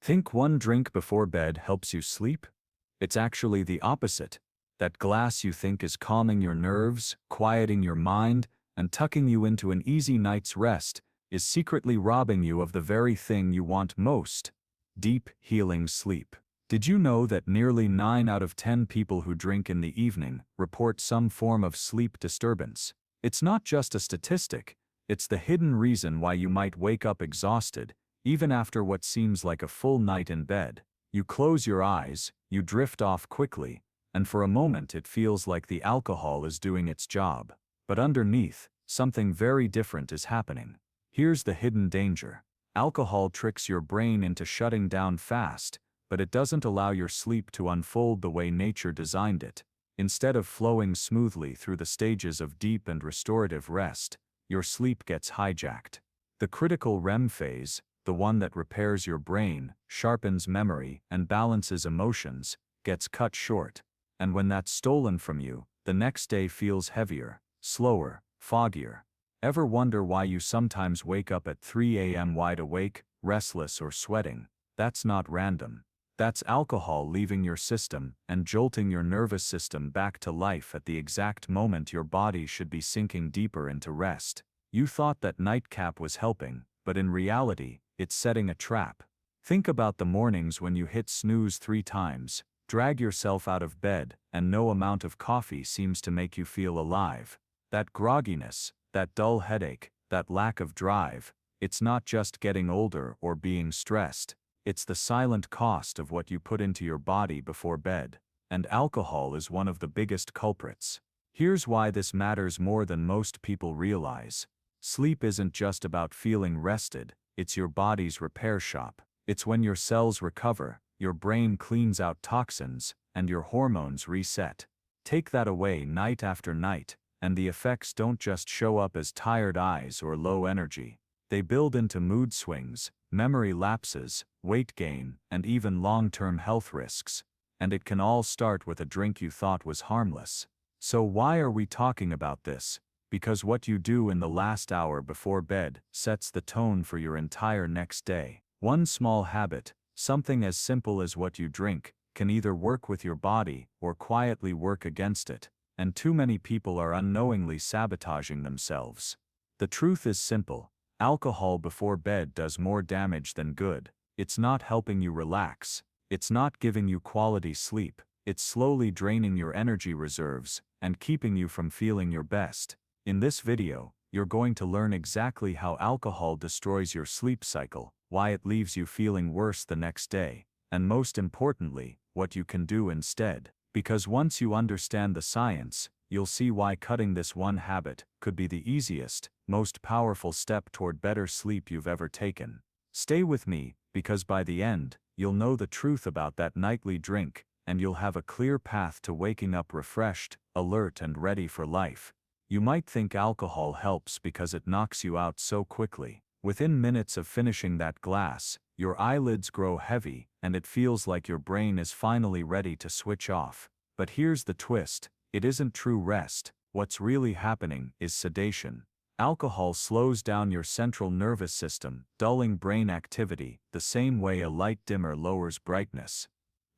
Think one drink before bed helps you sleep? It's actually the opposite. That glass you think is calming your nerves, quieting your mind, and tucking you into an easy night's rest is secretly robbing you of the very thing you want most: deep, healing sleep. Did you know that nearly 9 out of 10 people who drink in the evening report some form of sleep disturbance? It's not just a statistic, it's the hidden reason why you might wake up exhausted, even after what seems like a full night in bed. You close your eyes, you drift off quickly, and for a moment it feels like the alcohol is doing its job. But underneath, something very different is happening. Here's the hidden danger. Alcohol tricks your brain into shutting down fast, but it doesn't allow your sleep to unfold the way nature designed it. Instead of flowing smoothly through the stages of deep and restorative rest, your sleep gets hijacked. The critical REM phase, the one that repairs your brain, sharpens memory, and balances emotions, gets cut short. And when that's stolen from you, the next day feels heavier, slower, foggier. Ever wonder why you sometimes wake up at 3 a.m. wide awake, restless, or sweating? That's not random. That's alcohol leaving your system and jolting your nervous system back to life at the exact moment your body should be sinking deeper into rest. You thought that nightcap was helping, but in reality, it's setting a trap. Think about the mornings when you hit snooze 3 times, drag yourself out of bed, and no amount of coffee seems to make you feel alive. That grogginess, that dull headache, that lack of drive, it's not just getting older or being stressed. It's the silent cost of what you put into your body before bed. And alcohol is one of the biggest culprits. Here's why this matters more than most people realize. Sleep isn't just about feeling rested, it's your body's repair shop. It's when your cells recover, your brain cleans out toxins, and your hormones reset. Take that away night after night, and the effects don't just show up as tired eyes or low energy. They build into mood swings, memory lapses, weight gain, and even long-term health risks. And it can all start with a drink you thought was harmless. So why are we talking about this? Because what you do in the last hour before bed sets the tone for your entire next day. One small habit, something as simple as what you drink, can either work with your body or quietly work against it. And too many people are unknowingly sabotaging themselves. The truth is simple. Alcohol before bed does more damage than good. It's not helping you relax. It's not giving you quality sleep. It's slowly draining your energy reserves and keeping you from feeling your best. In this video, you're going to learn exactly how alcohol destroys your sleep cycle, why it leaves you feeling worse the next day, and most importantly, what you can do instead. Because once you understand the science, you'll see why cutting this one habit could be the easiest, most powerful step toward better sleep you've ever taken. Stay with me, because by the end, you'll know the truth about that nightly drink, and you'll have a clear path to waking up refreshed, alert, and ready for life. You might think alcohol helps because it knocks you out so quickly. Within minutes of finishing that glass, your eyelids grow heavy, and it feels like your brain is finally ready to switch off. But here's the twist. It isn't true rest. What's really happening is sedation. Alcohol slows down your central nervous system, dulling brain activity, the same way a light dimmer lowers brightness.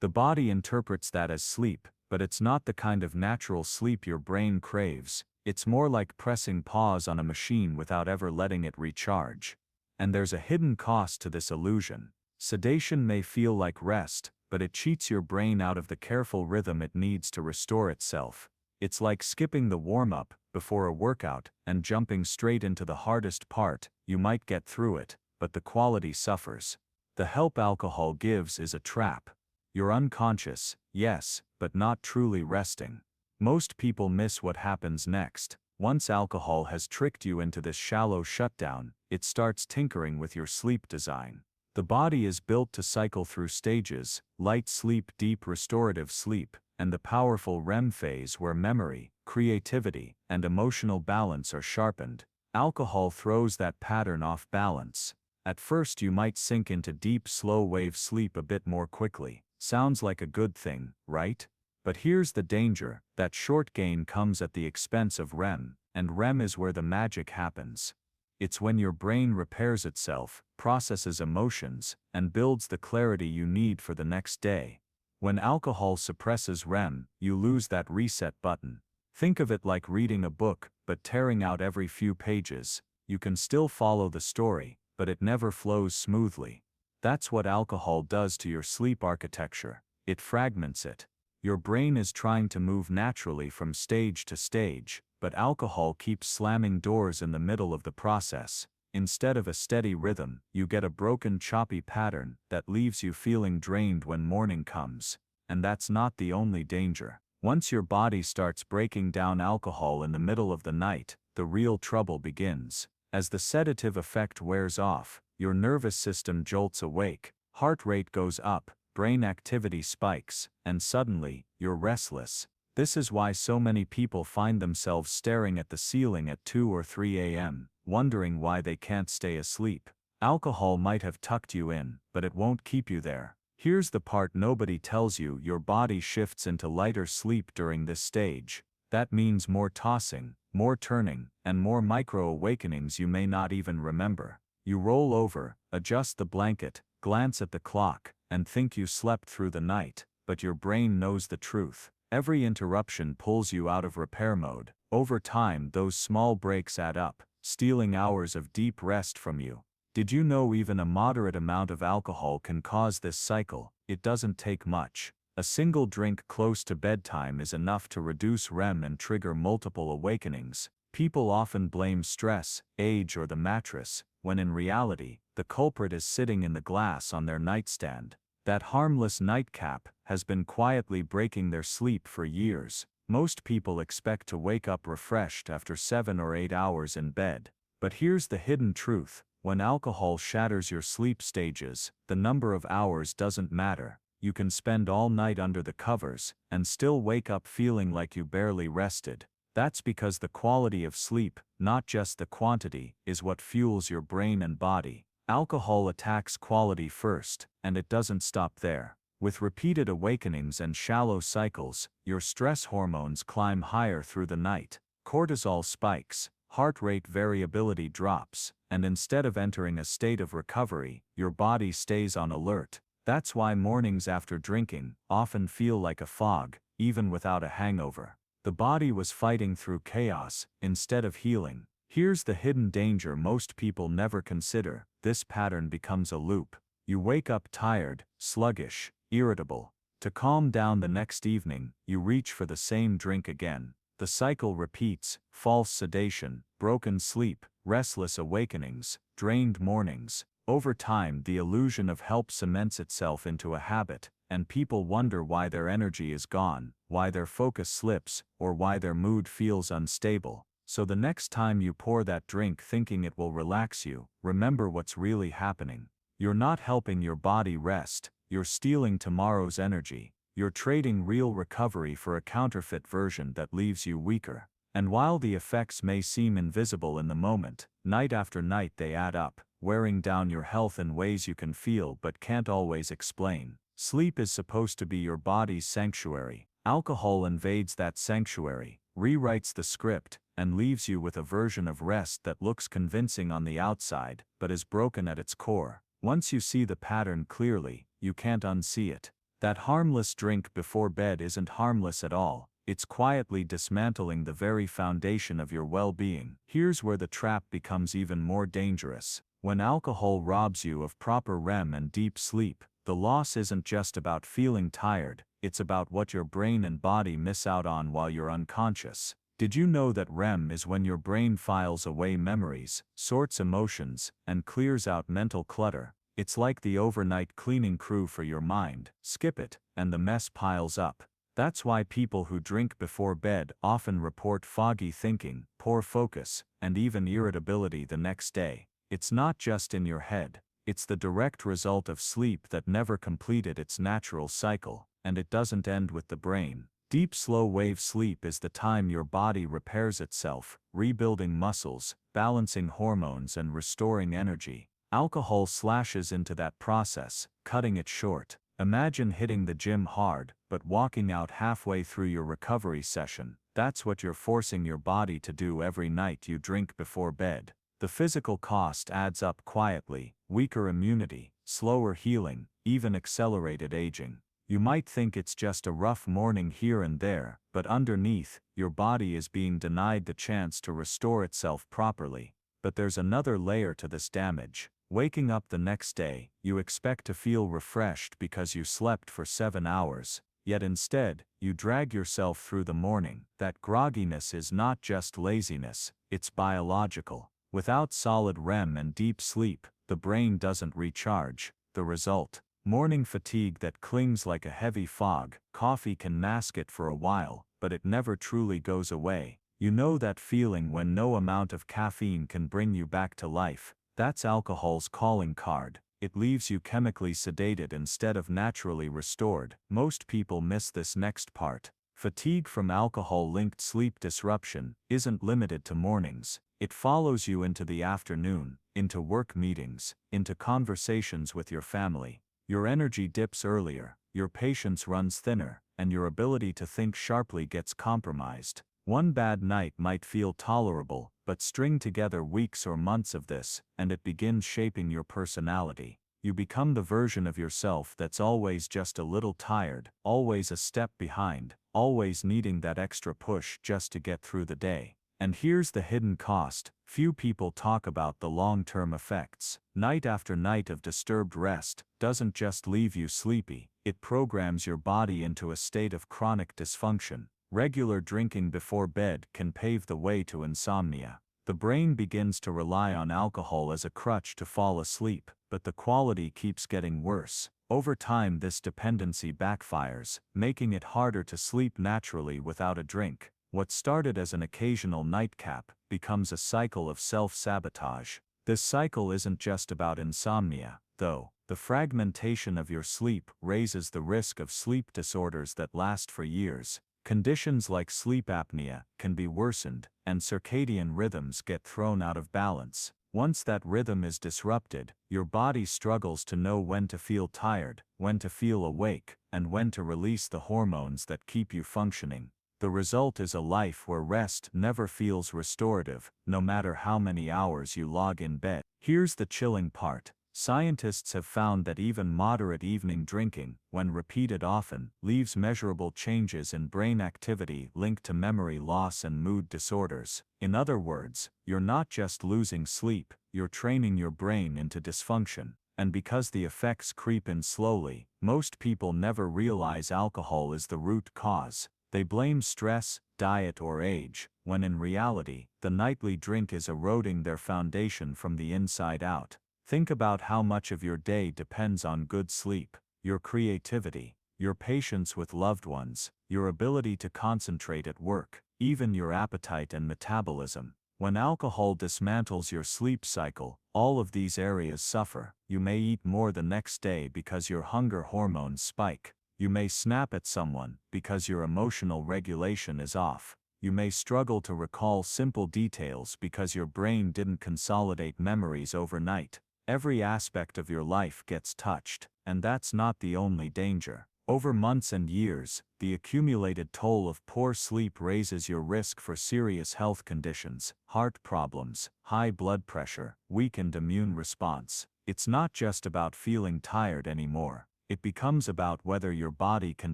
The body interprets that as sleep, but it's not the kind of natural sleep your brain craves. It's more like pressing pause on a machine without ever letting it recharge. And there's a hidden cost to this illusion. Sedation may feel like rest, but it cheats your brain out of the careful rhythm it needs to restore itself. It's like skipping the warm-up before a workout and jumping straight into the hardest part. You might get through it, but the quality suffers. The help alcohol gives is a trap. You're unconscious, yes, but not truly resting. Most people miss what happens next. Once alcohol has tricked you into this shallow shutdown, it starts tinkering with your sleep design. The body is built to cycle through stages: light sleep, deep restorative sleep, and the powerful REM phase where memory, creativity, and emotional balance are sharpened. Alcohol throws that pattern off balance. At first you might sink into deep, slow-wave sleep a bit more quickly. Sounds like a good thing, right? But here's the danger. That short gain comes at the expense of REM, and REM is where the magic happens. It's when your brain repairs itself, processes emotions, and builds the clarity you need for the next day. When alcohol suppresses REM, you lose that reset button. Think of it like reading a book, but tearing out every few pages. You can still follow the story, but it never flows smoothly. That's what alcohol does to your sleep architecture. It fragments it. Your brain is trying to move naturally from stage to stage, but alcohol keeps slamming doors in the middle of the process. Instead of a steady rhythm, you get a broken, choppy pattern that leaves you feeling drained when morning comes. And that's not the only danger. Once your body starts breaking down alcohol in the middle of the night, the real trouble begins. As the sedative effect wears off, your nervous system jolts awake, heart rate goes up, brain activity spikes, and suddenly, you're restless. This is why so many people find themselves staring at the ceiling at 2 or 3 a.m., wondering why they can't stay asleep. Alcohol might have tucked you in, but it won't keep you there. Here's the part nobody tells you: your body shifts into lighter sleep during this stage. That means more tossing, more turning, and more micro-awakenings you may not even remember. You roll over, adjust the blanket, glance at the clock, and think you slept through the night, but your brain knows the truth. Every interruption pulls you out of repair mode. Over time, those small breaks add up, stealing hours of deep rest from you. Did you know even a moderate amount of alcohol can cause this cycle? It doesn't take much. A single drink close to bedtime is enough to reduce REM and trigger multiple awakenings. People often blame stress, age, or the mattress, when in reality, the culprit is sitting in the glass on their nightstand. That harmless nightcap has been quietly breaking their sleep for years. Most people expect to wake up refreshed after 7 or 8 hours in bed. But here's the hidden truth: when alcohol shatters your sleep stages, the number of hours doesn't matter. You can spend all night under the covers and still wake up feeling like you barely rested. That's because the quality of sleep, not just the quantity, is what fuels your brain and body. Alcohol attacks quality first, and it doesn't stop there. With repeated awakenings and shallow cycles, your stress hormones climb higher through the night. Cortisol spikes, heart rate variability drops, and instead of entering a state of recovery, your body stays on alert. That's why mornings after drinking often feel like a fog, even without a hangover. The body was fighting through chaos instead of healing. Here's the hidden danger most people never consider: this pattern becomes a loop. You wake up tired, sluggish, irritable. To calm down the next evening, you reach for the same drink again. The cycle repeats: false sedation, broken sleep, restless awakenings, drained mornings. Over time, the illusion of help cements itself into a habit, and people wonder why their energy is gone, why their focus slips, or why their mood feels unstable. So the next time you pour that drink thinking it will relax you, remember what's really happening. You're not helping your body rest, you're stealing tomorrow's energy. You're trading real recovery for a counterfeit version that leaves you weaker. And while the effects may seem invisible in the moment, night after night they add up, wearing down your health in ways you can feel but can't always explain. Sleep is supposed to be your body's sanctuary. Alcohol invades that sanctuary, rewrites the script, and leaves you with a version of rest that looks convincing on the outside, but is broken at its core. Once you see the pattern clearly, you can't unsee it. That harmless drink before bed isn't harmless at all. It's quietly dismantling the very foundation of your well-being. Here's where the trap becomes even more dangerous. When alcohol robs you of proper REM and deep sleep, the loss isn't just about feeling tired, it's about what your brain and body miss out on while you're unconscious. Did you know that REM is when your brain files away memories, sorts emotions, and clears out mental clutter? It's like the overnight cleaning crew for your mind. Skip it, and the mess piles up. That's why people who drink before bed often report foggy thinking, poor focus, and even irritability the next day. It's not just in your head. It's the direct result of sleep that never completed its natural cycle, and it doesn't end with the brain. Deep slow-wave sleep is the time your body repairs itself, rebuilding muscles, balancing hormones, and restoring energy. Alcohol slashes into that process, cutting it short. Imagine hitting the gym hard, but walking out halfway through your recovery session. That's what you're forcing your body to do every night you drink before bed. The physical cost adds up quietly: weaker immunity, slower healing, even accelerated aging. You might think it's just a rough morning here and there, but underneath, your body is being denied the chance to restore itself properly. But there's another layer to this damage. Waking up the next day, you expect to feel refreshed because you slept for 7 hours, yet instead, you drag yourself through the morning. That grogginess is not just laziness, it's biological. Without solid REM and deep sleep, the brain doesn't recharge. The result: morning fatigue that clings like a heavy fog. Coffee can mask it for a while, but it never truly goes away. You know that feeling when no amount of caffeine can bring you back to life? That's alcohol's calling card. It leaves you chemically sedated instead of naturally restored. Most people miss this next part. Fatigue from alcohol-linked sleep disruption isn't limited to mornings. It follows you into the afternoon, into work meetings, into conversations with your family. Your energy dips earlier, your patience runs thinner, and your ability to think sharply gets compromised. One bad night might feel tolerable, but string together weeks or months of this, and it begins shaping your personality. You become the version of yourself that's always just a little tired, always a step behind, always needing that extra push just to get through the day. And here's the hidden cost: few people talk about the long-term effects. Night after night of disturbed rest doesn't just leave you sleepy, it programs your body into a state of chronic dysfunction. Regular drinking before bed can pave the way to insomnia. The brain begins to rely on alcohol as a crutch to fall asleep, but the quality keeps getting worse. Over time, this dependency backfires, making it harder to sleep naturally without a drink. What started as an occasional nightcap becomes a cycle of self-sabotage. This cycle isn't just about insomnia, though. The fragmentation of your sleep raises the risk of sleep disorders that last for years. Conditions like sleep apnea can be worsened, and circadian rhythms get thrown out of balance. Once that rhythm is disrupted, your body struggles to know when to feel tired, when to feel awake, and when to release the hormones that keep you functioning. The result is a life where rest never feels restorative, no matter how many hours you log in bed. Here's the chilling part. Scientists have found that even moderate evening drinking, when repeated often, leaves measurable changes in brain activity linked to memory loss and mood disorders. In other words, you're not just losing sleep, you're training your brain into dysfunction. And because the effects creep in slowly, most people never realize alcohol is the root cause. They blame stress, diet, or age, when in reality, the nightly drink is eroding their foundation from the inside out. Think about how much of your day depends on good sleep: your creativity, your patience with loved ones, your ability to concentrate at work, even your appetite and metabolism. When alcohol dismantles your sleep cycle, all of these areas suffer. You may eat more the next day because your hunger hormones spike. You may snap at someone because your emotional regulation is off. You may struggle to recall simple details because your brain didn't consolidate memories overnight. Every aspect of your life gets touched, and that's not the only danger. Over months and years, the accumulated toll of poor sleep raises your risk for serious health conditions: heart problems, high blood pressure, weakened immune response. It's not just about feeling tired anymore. It becomes about whether your body can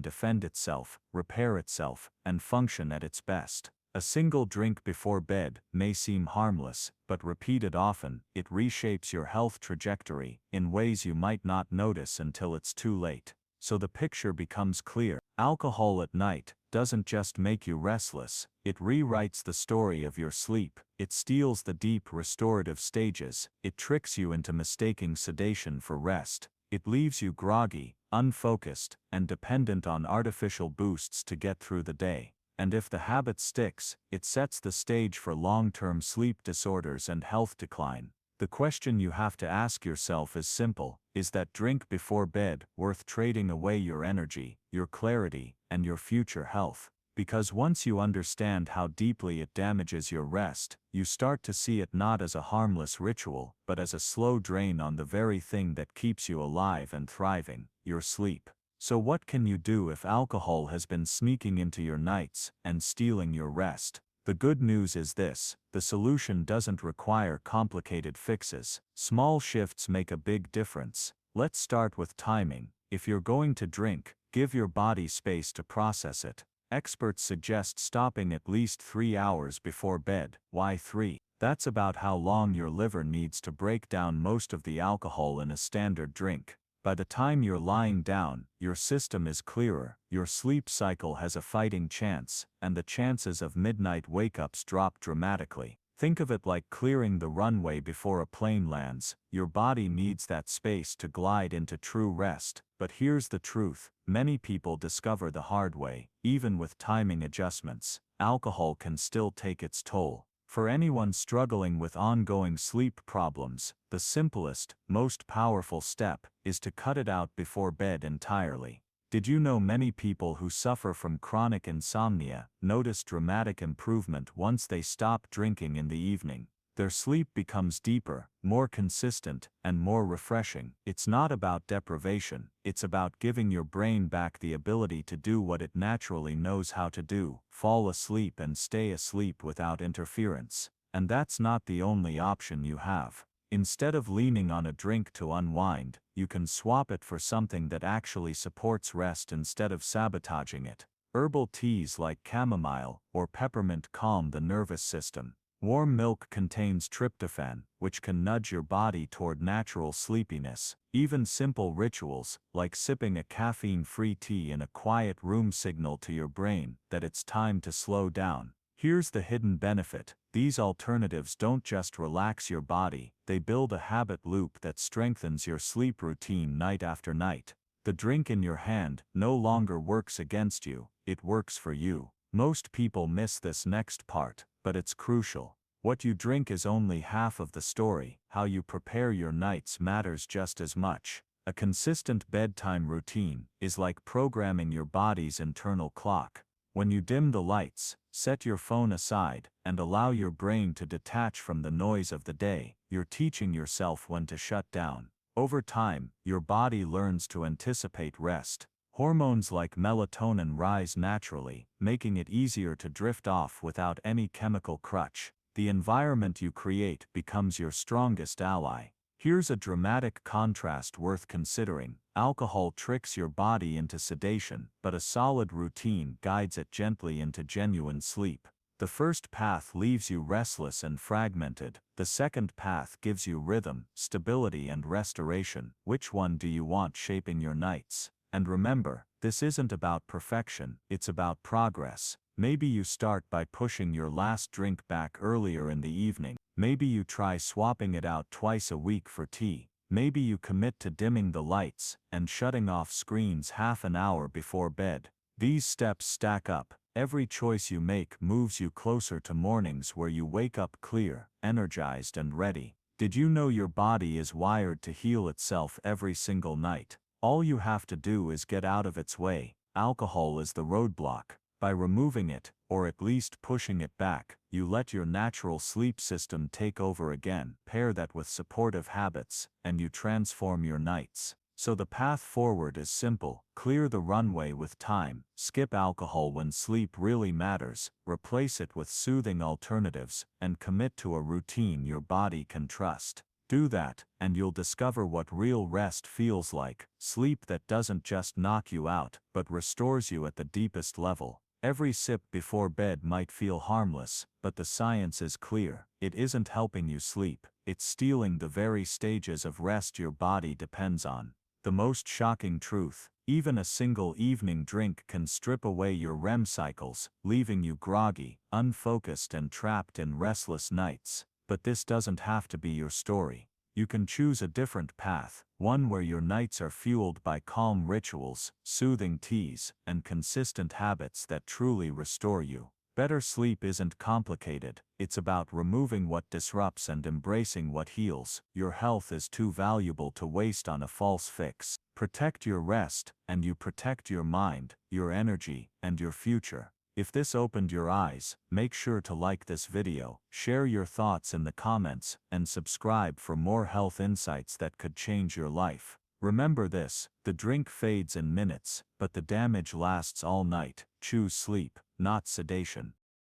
defend itself, repair itself, and function at its best. A single drink before bed may seem harmless, but repeated often, it reshapes your health trajectory in ways you might not notice until it's too late. So the picture becomes clear. Alcohol at night doesn't just make you restless, it rewrites the story of your sleep. It steals the deep restorative stages. It tricks you into mistaking sedation for rest. It leaves you groggy, unfocused, and dependent on artificial boosts to get through the day. And if the habit sticks, it sets the stage for long-term sleep disorders and health decline. The question you have to ask yourself is simple: is that drink before bed worth trading away your energy, your clarity, and your future health? Because once you understand how deeply it damages your rest, you start to see it not as a harmless ritual, but as a slow drain on the very thing that keeps you alive and thriving: your sleep. So what can you do if alcohol has been sneaking into your nights and stealing your rest? The good news is this: the solution doesn't require complicated fixes. Small shifts make a big difference. Let's start with timing. If you're going to drink, give your body space to process it. Experts suggest stopping at least 3 hours before bed. Why 3? That's about how long your liver needs to break down most of the alcohol in a standard drink. By the time you're lying down, your system is clearer, your sleep cycle has a fighting chance, and the chances of midnight wake-ups drop dramatically. Think of it like clearing the runway before a plane lands. Your body needs that space to glide into true rest. But here's the truth: many people discover the hard way, even with timing adjustments, alcohol can still take its toll. For anyone struggling with ongoing sleep problems, the simplest, most powerful step is to cut it out before bed entirely. Did you know many people who suffer from chronic insomnia notice dramatic improvement once they stop drinking in the evening? Their sleep becomes deeper, more consistent, and more refreshing. It's not about deprivation, it's about giving your brain back the ability to do what it naturally knows how to do: fall asleep and stay asleep without interference. And that's not the only option you have. Instead of leaning on a drink to unwind, you can swap it for something that actually supports rest instead of sabotaging it. Herbal teas like chamomile or peppermint calm the nervous system. Warm milk contains tryptophan, which can nudge your body toward natural sleepiness. Even simple rituals, like sipping a caffeine-free tea in a quiet room, signal to your brain that it's time to slow down. Here's the hidden benefit: these alternatives don't just relax your body, they build a habit loop that strengthens your sleep routine night after night. The drink in your hand no longer works against you, it works for you. Most people miss this next part, but it's crucial. What you drink is only half of the story. How you prepare your nights matters just as much. A consistent bedtime routine is like programming your body's internal clock. When you dim the lights, set your phone aside, and allow your brain to detach from the noise of the day, you're teaching yourself when to shut down. Over time, your body learns to anticipate rest. Hormones like melatonin rise naturally, making it easier to drift off without any chemical crutch. The environment you create becomes your strongest ally. Here's a dramatic contrast worth considering. Alcohol tricks your body into sedation, but a solid routine guides it gently into genuine sleep. The first path leaves you restless and fragmented. The second path gives you rhythm, stability, and restoration. Which one do you want shaping your nights? And remember, this isn't about perfection, it's about progress. Maybe you start by pushing your last drink back earlier in the evening. Maybe you try swapping it out twice a week for tea. Maybe you commit to dimming the lights and shutting off screens half an hour before bed. These steps stack up. Every choice you make moves you closer to mornings where you wake up clear, energized, and ready. Did you know your body is wired to heal itself every single night? All you have to do is get out of its way. Alcohol is the roadblock. By removing it, or at least pushing it back, you let your natural sleep system take over again. Pair that with supportive habits, and you transform your nights. So the path forward is simple: clear the runway with time, skip alcohol when sleep really matters, replace it with soothing alternatives, and commit to a routine your body can trust. Do that, and you'll discover what real rest feels like: sleep that doesn't just knock you out, but restores you at the deepest level. Every sip before bed might feel harmless, but the science is clear. It isn't helping you sleep, it's stealing the very stages of rest your body depends on. The most shocking truth: even a single evening drink can strip away your REM cycles, leaving you groggy, unfocused, and trapped in restless nights. But this doesn't have to be your story. You can choose a different path, one where your nights are fueled by calm rituals, soothing teas, and consistent habits that truly restore you. Better sleep isn't complicated, it's about removing what disrupts and embracing what heals. Your health is too valuable to waste on a false fix. Protect your rest, and you protect your mind, your energy, and your future. If this opened your eyes, make sure to like this video, share your thoughts in the comments, and subscribe for more health insights that could change your life. Remember this: the drink fades in minutes, but the damage lasts all night. Choose sleep, not sedation.